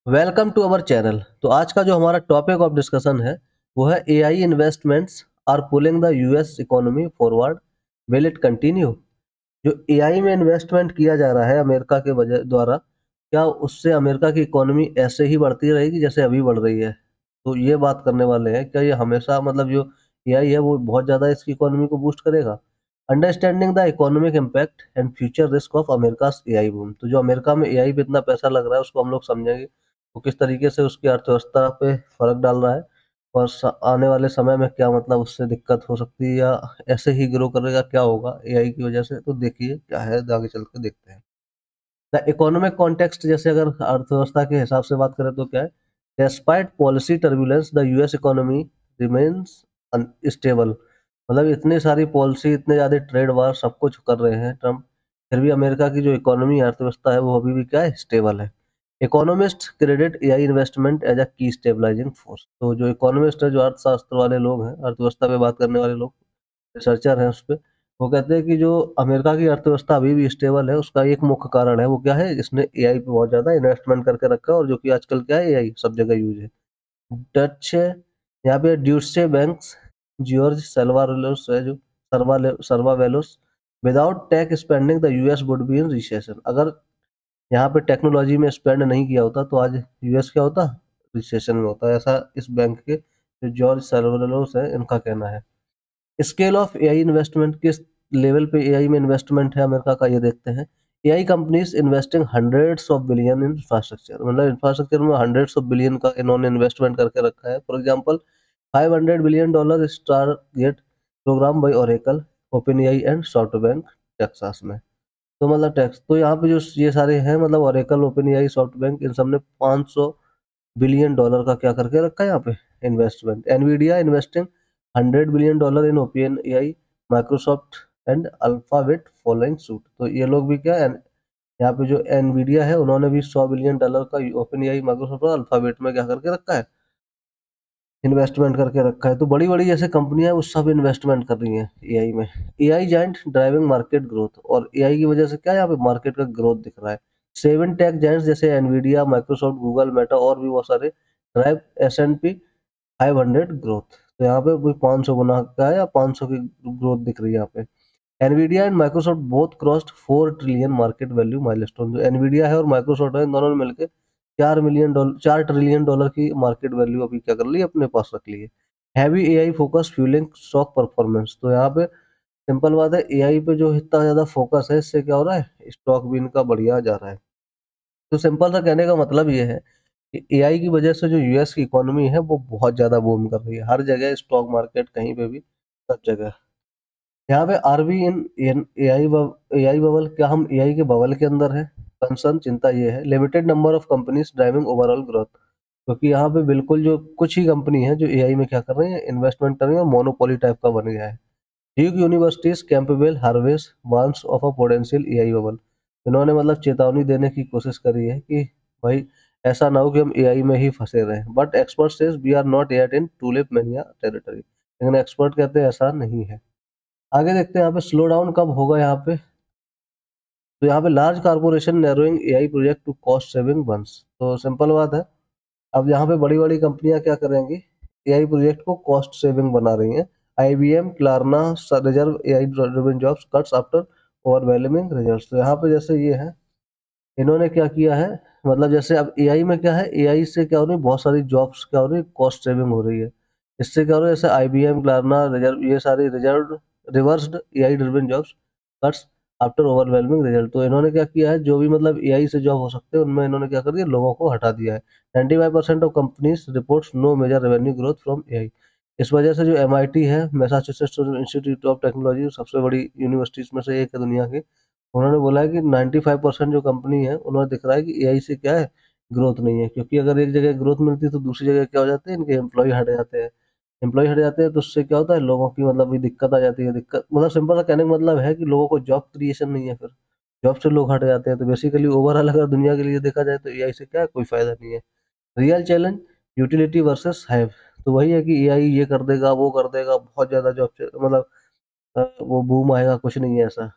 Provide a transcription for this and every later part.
Welcome to our channel. तो आज का जो हमारा टॉपिक ऑफ डिस्कशन है वो है AI investments are pulling the US economy forward, will it continue. जो एआई में इन्वेस्टमेंट किया जा रहा है अमेरिका के वजह द्वारा, क्या उससे अमेरिका की इकोनॉमी ऐसे ही बढ़ती रहेगी जैसे अभी बढ़ रही है? तो ये बात करने वाले हैं, क्या ये हमेशा मतलब जो एआई है वो बहुत ज़्यादा इसकी इकोनॉमी को बूस्ट करेगा? Understanding the economic impact and future risk of America's AI boom. तो जो अमेरिका में एआई पे इतना पैसा लग रहा है उसको हम लोग समझेंगे, वो किस तरीके से उसकी अर्थव्यवस्था पे फ़र्क डाल रहा है और आने वाले समय में क्या मतलब उससे दिक्कत हो सकती है या ऐसे ही ग्रो करेगा, क्या होगा एआई की वजह से। तो देखिए क्या है, आगे चल के देखते हैं। द इकोनॉमिक कॉन्टेक्स्ट, जैसे अगर अर्थव्यवस्था के हिसाब से बात करें तो क्या है, despite policy turbulence the US economy remains stable. मतलब इतनी सारी पॉलिसी, इतने ज़्यादा ट्रेड वार सब कुछ कर रहे हैं ट्रम्प, फिर भी अमेरिका की जो इकोनॉमी अर्थव्यवस्था है वो अभी भी क्या है, स्टेबल है। Economist credit AI investment as a key stabilising force. तो जो इकोनॉमिस्ट है, जो अर्थशास्त्र वाले लोग हैं, अर्थव्यवस्था पे बात करने वाले लोग, रिसर्चर हैं उस पे, वो कहते हैं कि जो अमेरिका की अर्थव्यवस्था अभी भी स्टेबल है उसका एक मुख्य कारण है वो क्या है, इसने एआई पे बहुत ज़्यादा इन्वेस्टमेंट करके रखा है और जो कि आजकल क्या है, एआई सब जगह यूज है। डच है, यहाँ पे ड्यूट्से बैंक्स, जॉर्ज सल्वारेलोस है जो सर्वावेलोस, without tech spending the US would be in recession. अगर यहाँ पे टेक्नोलॉजी में स्पेंड नहीं किया होता तो आज यूएस क्या होता, रिसेशन में होता। ऐसा इस बैंक के जो जॉर्ज सल्वारेलोस है इनका कहना है। स्केल ऑफ एआई इन्वेस्टमेंट, किस लेवल पे एआई में इन्वेस्टमेंट है अमेरिका का, ये देखते हैं। AI companies investing hundreds of billion in infrastructure, मतलब इंफ्रास्ट्रक्चर में हंड्रेड्स ऑफ बिलियन का इन्होंने इन्वेस्टमेंट करके रखा है। For example $500 billion Stargate programme by Oracle, OpenAI and SoftBank, Texas में। तो मतलब टैक्स तो यहाँ पे जो ये सारे हैं, मतलब ओरेकल, ओपन एआई, सॉफ्टबैंक, इन सब ने $500 बिलियन का क्या करके रखा है यहाँ पे, investment. Nvidia investing $100 billion in open AI, Microsoft and alphabet following suit. तो ये लोग भी क्या है, यहाँ पे जो एनवीडिया है उन्होंने भी $100 बिलियन का ओपन एआई, माइक्रोसॉफ्ट और अल्फाबेट में क्या करके रखा है, इन्वेस्टमेंट करके रखा है। तो बड़ी बड़ी जैसे कंपनियां वो सब इन्वेस्टमेंट कर रही हैं एआई में। AI giant driving market growth, और एआई की वजह से क्या है, यहाँ पे मार्केट का ग्रोथ दिख रहा है। सेवन टेक जायंट्स जैसे एनवीडिया, माइक्रोसॉफ्ट, गूगल, मेटा और भी बहुत सारे ड्राइव S&P 500 ग्रोथ। तो यहाँ पे कोई 500 गुना का है या 500 की ग्रोथ दिख रही है यहाँ पे। Nvidia and Microsoft both crossed 4 trillion market value milestone. जो एनवीडिया है और माइक्रोसॉफ्ट है, इन दोनों ने मिलकर $4 ट्रिलियन की मार्केट वैल्यू अभी क्या कर ली, अपने पास रख ली है। Heavy AI focus fuelling stock performance. तो यहाँ पे सिंपल बात है, एआई पे जो इतना ज्यादा फोकस है इससे क्या हो रहा है, स्टॉक भी इनका बढ़िया जा रहा है। तो सिंपल सा कहने का मतलब ये है कि एआई की वजह से जो यूएस की इकोनॉमी है वो बहुत ज्यादा बूम कर रही है, हर जगह स्टॉक मार्केट कहीं पे भी, सब जगह। यहाँ पे are we in AI bubble, क्या हम एआई के बबल के अंदर है? कंसर्न, चिंता ये है, limited number of companies driving overall growth. क्योंकि यहाँ पे बिल्कुल जो कुछ ही कंपनी है जो एआई में क्या कर रही है, इन्वेस्टमेंट कर रही है, और मोनोपोली टाइप का बन गया है। ड्यूक यूनिवर्सिटीज कैंपेबल हार्वेस्ट वांस of a potential AI bubble. इन्होंने मतलब चेतावनी देने की कोशिश करी है कि भाई ऐसा ना हो कि हम एआई में ही फंसे रहें, but expert says we are not yet in tulip mania territory. लेकिन एक्सपर्ट कहते हैं ऐसा नहीं है। आगे देखते हैं यहाँ पे स्लो डाउन कब होगा यहाँ पे। तो यहाँ पे large corporation narrowing AI project to cost saving ones. तो सिंपल बात है, अब यहाँ पे बड़ी बड़ी कंपनियां क्या करेंगी, एआई प्रोजेक्ट को कॉस्ट सेविंग बना रही हैं। IBM, Klarna reverse AI driven jobs cuts after overwhelming results. तो यहाँ पे जैसे ये है, इन्होंने क्या किया है, मतलब जैसे अब एआई में क्या है, एआई से क्या हो रही है, बहुत सारी जॉब्स क्या हो रही है, कॉस्ट सेविंग हो रही है। इससे क्या हो रहा है, जैसे आईबीएम, क्लारना, रिजर्व, ये सारी reserve reversed AI driven jobs cuts after overwhelming result. तो इन्होंने क्या किया है, जो भी मतलब एआई से जॉब हो सकते हैं उनमें इन्होंने क्या कर दिया, लोगों को हटा दिया है। 95% of companies reports no major revenue growth from AI. इस वजह से जो एमआईटी है, मैसाचुसेट्स इंस्टीट्यूट ऑफ टेक्नोलॉजी, सबसे बड़ी यूनिवर्सिटीज में से एक है दुनिया की, उन्होंने बोला है कि 95% जो कंपनी है उन्होंने दिख रहा है कि एआई से क्या है, ग्रोथ नहीं है। क्योंकि अगर एक जगह ग्रोथ मिलती है तो दूसरी जगह क्या हो जाते हैं, इनके एम्प्लॉय हट जाते हैं। एम्प्लॉय हट जाते हैं तो उससे क्या होता है, लोगों की मतलब भी दिक्कत आ जाती है। दिक्कत मतलब सिंपल सा कहने का मतलब है कि लोगों को जॉब क्रिएशन नहीं है, फिर जॉब से लोग हट जाते हैं। तो बेसिकली ओवरऑल अगर दुनिया के लिए देखा जाए तो एआई से क्या है, कोई फायदा नहीं है। Real challenge, utility versus hype. तो वही है कि एआई ये कर देगा, वो कर देगा, बहुत ज्यादा जॉब मतलब वो बूम आएगा, कुछ नहीं है ऐसा।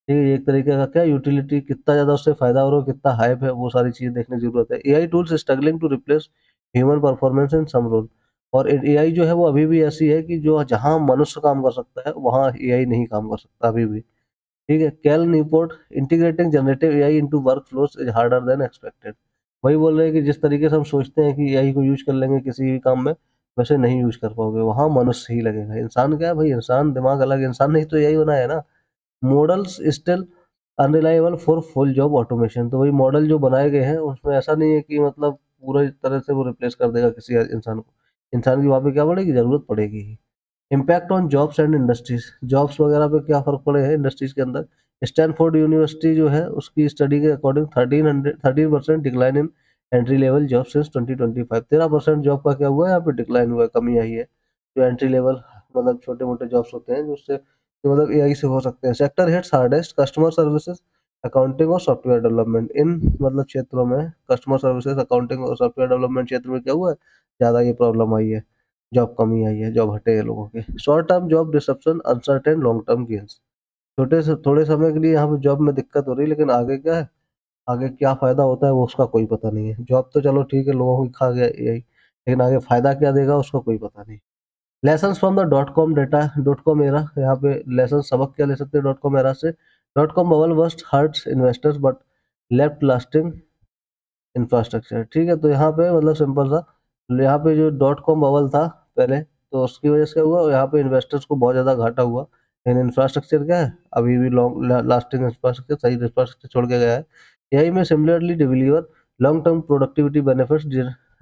ठीक है, एक तरीके का क्या यूटिलिटी, कितना ज़्यादा उससे फ़ायदा हो रहा है, कितना हाइप है, वो सारी चीज़ें देखने की ज़रूरत है। AI tools struggling to replace human performance in some role. और एआई जो है वो अभी भी ऐसी है कि जो जहाँ मनुष्य काम कर सकता है, वहाँ एआई नहीं काम कर सकता अभी भी। ठीक है, Cal Newport, integrating generative AI into workflows is harder than expected. वही बोल रहे हैं कि जिस तरीके से हम सोचते हैं कि एआई को यूज़ कर लेंगे किसी भी काम में, वैसे नहीं यूज़ कर पाओगे, वहाँ मनुष्य ही लगेगा। इंसान क्या है भाई, इंसान दिमाग अलग, इंसान ने ही तो एआई बनाया है ना। Models still unreliable for full job automation. तो वही मॉडल जो बनाए गए हैं उसमें ऐसा नहीं है कि मतलब पूरी तरह से वो रिप्लेस कर देगा किसी इंसान को। इंसान की वहाँ पे क्या पड़ेगी, ज़रूरत पड़ेगी ही। Impact on jobs and industries, jobs वगैरह पे क्या फ़र्क पड़े हैं इंडस्ट्रीज के अंदर। स्टैनफोर्ड यूनिवर्सिटी जो है उसकी स्टडी के according 13% decline in entry level job since 2025। 13% job का क्या हुआ है, यहाँ पे डिक्लाइन हुआ है, कमी आई है। जो एंट्री लेवल मतलब छोटे मोटे जॉब्स होते हैं जो उससे जो मतलब एआई से हो सकते हैं। Sector hits hardest customer services, accounting और सॉफ्टवेयर डेवलपमेंट। इन मतलब क्षेत्रों में कस्टमर सर्विसेज, अकाउंटिंग और सॉफ्टवेयर डेवलपमेंट क्षेत्र में क्या हुआ है, ज़्यादा ये प्रॉब्लम आई है, जॉब कमी आई है, जॉब हटे हैं लोगों के। Short term job disruption, uncertain long term gains. छोटे से थोड़े समय के लिए यहाँ पे जॉब में दिक्कत हो रही है, लेकिन आगे क्या है, आगे क्या फायदा होता है वो उसका कोई पता नहीं है। जॉब तो चलो ठीक है, लोगों की खा गया एआई, लेकिन आगे फायदा क्या देगा उसका कोई पता नहीं। Lessons from the dot com data, dot com era. यहाँ पे लेसन सबक क्या ले सकते हैं डॉट कॉम एरा से। Dot com bubble bust hurts investors but left lasting infrastructure. ठीक है, तो यहाँ पे मतलब सिंपल सा, यहाँ पे जो डॉट कॉम बबल था पहले, तो उसकी वजह से क्या हुआ, यहाँ पे इन्वेस्टर्स को बहुत ज़्यादा घाटा हुआ। लेकिन इंफ्रास्ट्रक्चर क्या है, अभी भी लॉन्ग लास्टिंग इंफ्रास्ट्रक्चर, सही इंफ्रास्ट्रक्चर छोड़ के गया है। यही में similarly deliver long term productivity benefits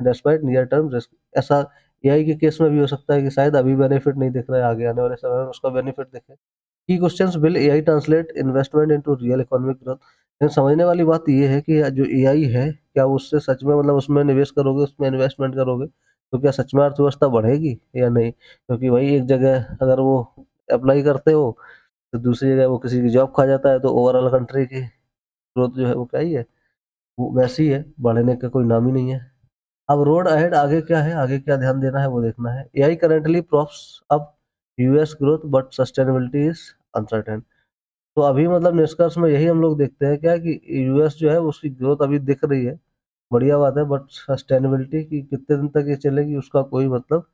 despite near term risk. ऐसा एआई के केस में भी हो सकता है कि शायद अभी बेनिफिट नहीं दिख रहा है, आगे आने वाले समय में उसका बेनिफिट दिखे। की questions, will AI translate investment into real economic growth. लेकिन समझने वाली बात ये है कि जो एआई है, क्या उससे सच में मतलब उसमें निवेश करोगे, उसमें इन्वेस्टमेंट करोगे, तो क्या सच में अर्थव्यवस्था बढ़ेगी या नहीं। क्योंकि वही एक जगह अगर वो अप्लाई करते हो, तो दूसरी जगह वो किसी की जॉब खा जाता है, तो ओवरऑल कंट्री की ग्रोथ जो है वो क्या ही है, वो वैसी है, बढ़ने का कोई नाम ही नहीं है। अब रोड अहेड, आगे क्या है, आगे क्या ध्यान देना है वो देखना है। AI currently props up US growth but sustainability is uncertain. तो अभी मतलब निष्कर्ष में यही हम लोग देखते हैं क्या कि यूएस जो है उसकी ग्रोथ अभी दिख रही है, बढ़िया बात है, बट सस्टेनेबिलिटी की कितने दिन तक ये चलेगी उसका कोई मतलब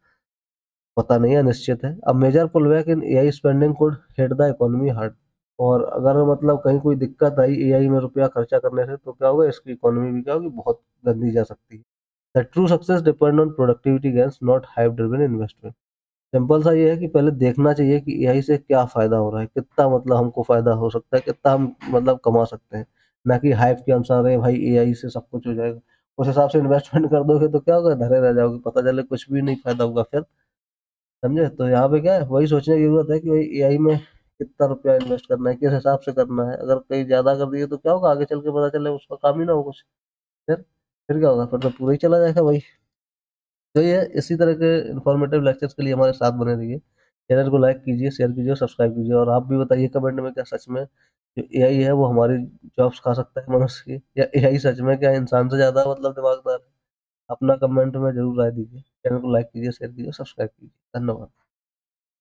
पता नहीं है, निश्चित है। अब major pull back in AI spending could hit the economy hard. और अगर मतलब कहीं कोई दिक्कत आई एआई में रुपया खर्चा करने से, तो क्या होगा, इसकी इकोनॉमी भी क्या होगी, बहुत गंदी जा सकती है। The true success depend on productivity gains not hype driven investment. Simple सा ये है कि पहले देखना चाहिए कि एआई से क्या फ़ायदा हो रहा है, कितना मतलब हमको फ़ायदा हो सकता है, कितना हम मतलब कमा सकते हैं। ना कि हाइप के अनुसार है भाई एआई से सब कुछ हो जाएगा, उस हिसाब से इन्वेस्टमेंट कर दोगे तो क्या होगा, धरे रह जाओगे, पता चले कुछ भी नहीं फ़ायदा होगा फिर। समझे, तो यहाँ पे क्या है, वही सोचने की ज़रूरत है कि भाई एआई में कितना रुपया इन्वेस्ट करना है, किस हिसाब से करना है। अगर कहीं ज़्यादा कर दिए तो क्या होगा, आगे चल के पता चले उसका काम ही ना हो कुछ। फिर क्या होगा, फिर तो पूरा ही चला जाएगा भाई। तो ये इसी तरह के इन्फॉर्मेटिव लेक्चर्स के लिए हमारे साथ बने रहिए। चैनल को लाइक कीजिए, शेयर कीजिए और सब्सक्राइब कीजिए। और आप भी बताइए कमेंट में, क्या सच में जो एआई है वो हमारी जॉब्स खा सकता है मनुष्य की, या एआई सच में क्या इंसान से ज़्यादा मतलब दिमागदार है। अपना कमेंट में जरूर राय दीजिए। चैनल को लाइक कीजिए, शेयर कीजिए, सब्सक्राइब कीजिए। धन्यवाद।